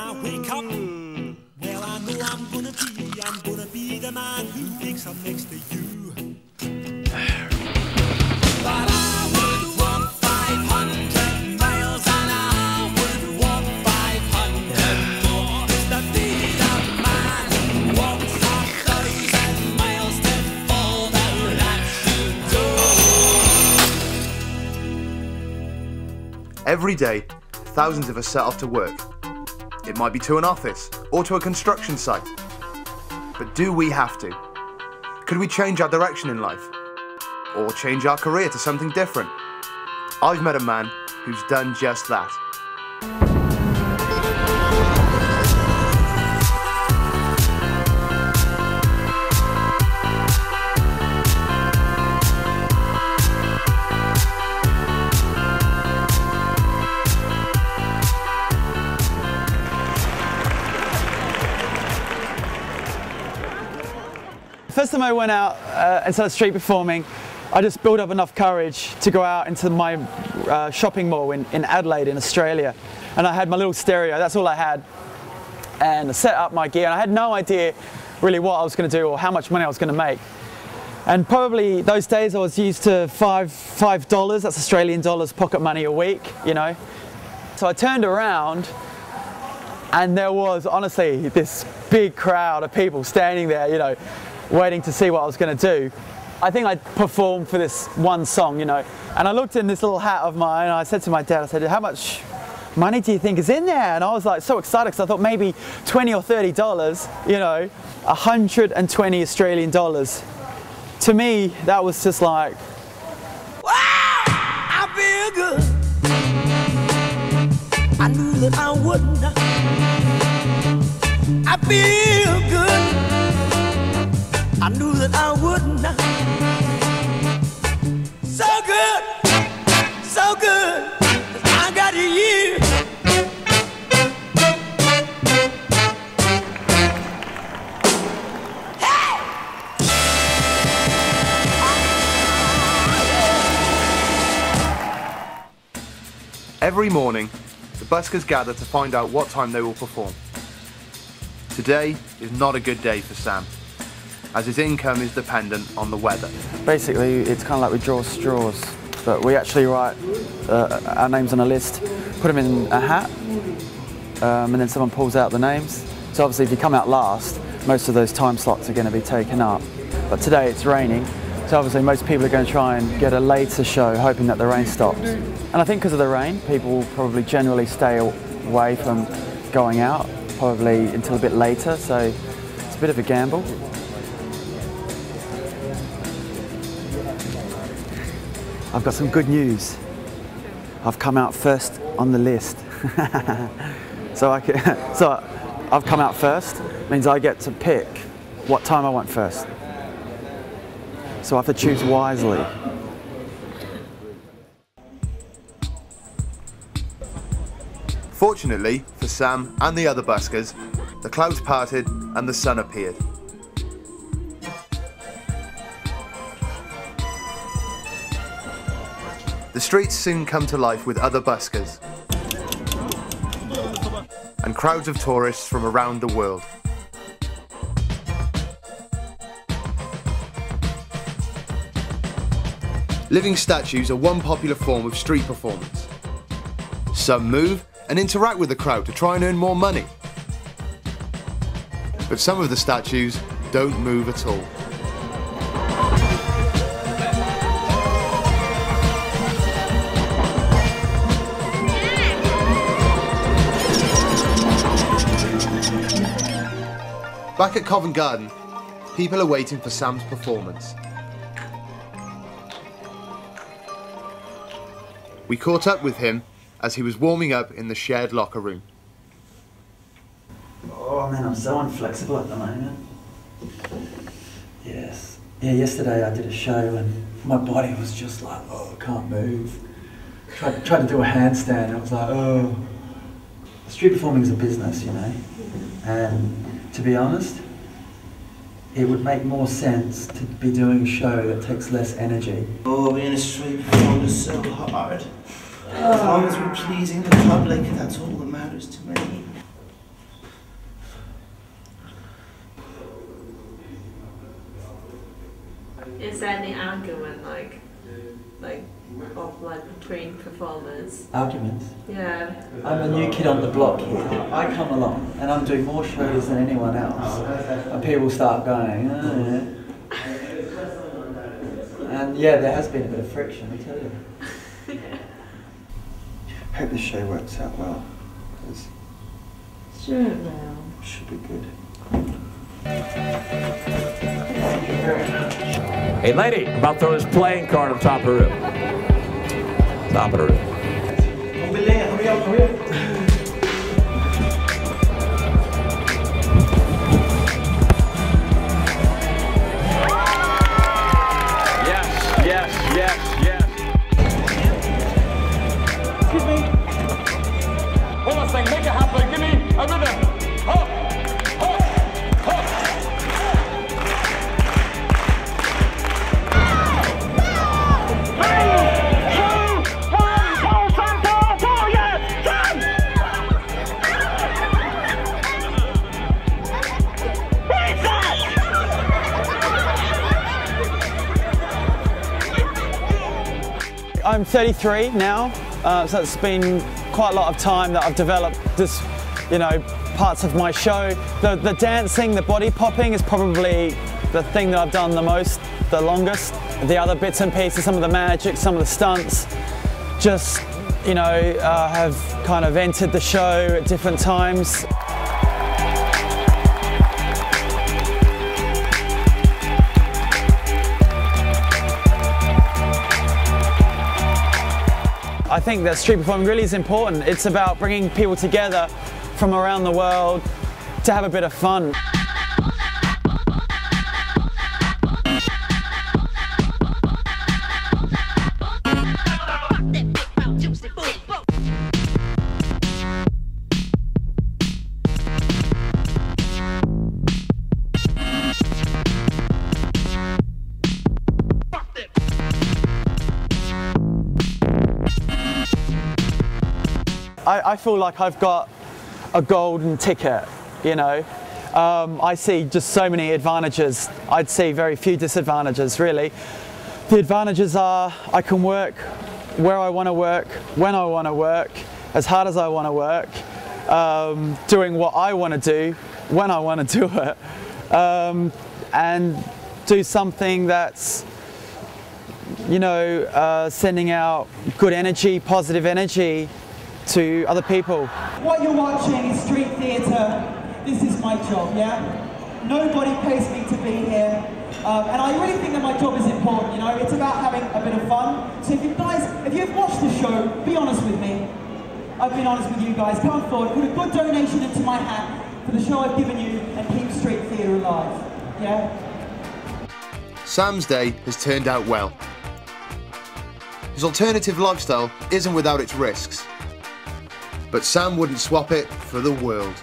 I wake up, well I know I'm gonna be the man who wakes up next to you. But I would walk 500 miles and I would walk 500 more to be the man who walks 1,000 miles to fall down at your door. Every day, thousands of us set off to work. It might be to an office or to a construction site. But do we have to? Could we change our direction in life? Or change our career to something different? I've met a man who's done just that. First time I went out and started street performing, I just built up enough courage to go out into my shopping mall in Adelaide in Australia, and I had my little stereo, that's all I had, and I set up my gear, and I had no idea really what I was going to do or how much money I was going to make. And probably those days I was used to $5, that's Australian dollars, pocket money a week, you know. So I turned around and there was honestly this big crowd of people standing there, you know, waiting to see what I was going to do. I think I performed for this one song, you know, and I looked in this little hat of mine and I said to my dad, I said, how much money do you think is in there? And I was like so excited because I thought maybe $20 or $30, you know, 120 Australian dollars. To me, that was just like, wow, I feel good. I knew that I wouldn't. I feel good. I knew that I wouldn't. So good, so good. I got you. Hey! Every morning, the buskers gather to find out what time they will perform. Today is not a good day for Sam, as his income is dependent on the weather. basically it's kind of like we draw straws, but we actually write our names on a list, put them in a hat, and then someone pulls out the names. So obviously if you come out last, most of those time slots are going to be taken up. But today it's raining, so obviously most people are going to try and get a later show, hoping that the rain stops. And I think because of the rain, people will probably generally stay away from going out, probably until a bit later, so it's a bit of a gamble. I've got some good news. I've come out first on the list. So I've come out first, means I get to pick what time I want first. So I have to choose wisely. Fortunately for Sam and the other buskers, the clouds parted and the sun appeared. The streets soon come to life with other buskers and crowds of tourists from around the world. Living statues are one popular form of street performance. Some move and interact with the crowd to try and earn more money. But some of the statues don't move at all. Back at Covent Garden, people are waiting for Sam's performance. We caught up with him as he was warming up in the shared locker room. Oh man, I'm so inflexible at the moment. Yes. Yeah, yesterday I did a show and my body was just like, oh, I can't move. Tried to do a handstand, I was like, oh. Street performing is a business, you know, and to be honest, it would make more sense to be doing a show that takes less energy. Oh, being a street performer is so hard. As long as we're pleasing the public, that's all that matters to me. Is there any argument between performers? Arguments? Yeah. I'm the new kid on the block here. I come along and I'm doing more shows than anyone else. And people start going, oh yeah. And yeah, there has been a bit of friction, I tell you. Hope the show works out well. Sure it will. Should be good. Hey lady, I'm about to throw this playing card on top of the roof. Top of the roof. Hurry up, hurry up. Yes. Excuse me. Hold on a second, make it happen. Give me a rhythm. Hop, hop, hop. I'm 33 now, so it's been quite a lot of time that I've developed this, parts of my show. The dancing, the body popping is probably the thing that I've done the longest. The other bits and pieces, some of the magic, some of the stunts, just, have kind of entered the show at different times. I think that street performing really is important. It's about bringing people together from around the world to have a bit of fun. I feel like I've got a golden ticket, I see just so many advantages. I'd see very few disadvantages, really. The advantages are I can work where I want to work, when I want to work, as hard as I want to work, doing what I want to do, when I want to do it, and do something that's, sending out good energy, positive energy to other people. What you're watching is street theatre. This is my job, yeah? Nobody pays me to be here. And I really think that my job is important, It's about having a bit of fun. So if you've watched the show, be honest with me. I've been honest with you guys. Come forward, put a good donation into my hat for the show I've given you and keep street theatre alive, yeah? Sam's day has turned out well. His alternative lifestyle isn't without its risks, but Sam wouldn't swap it for the world.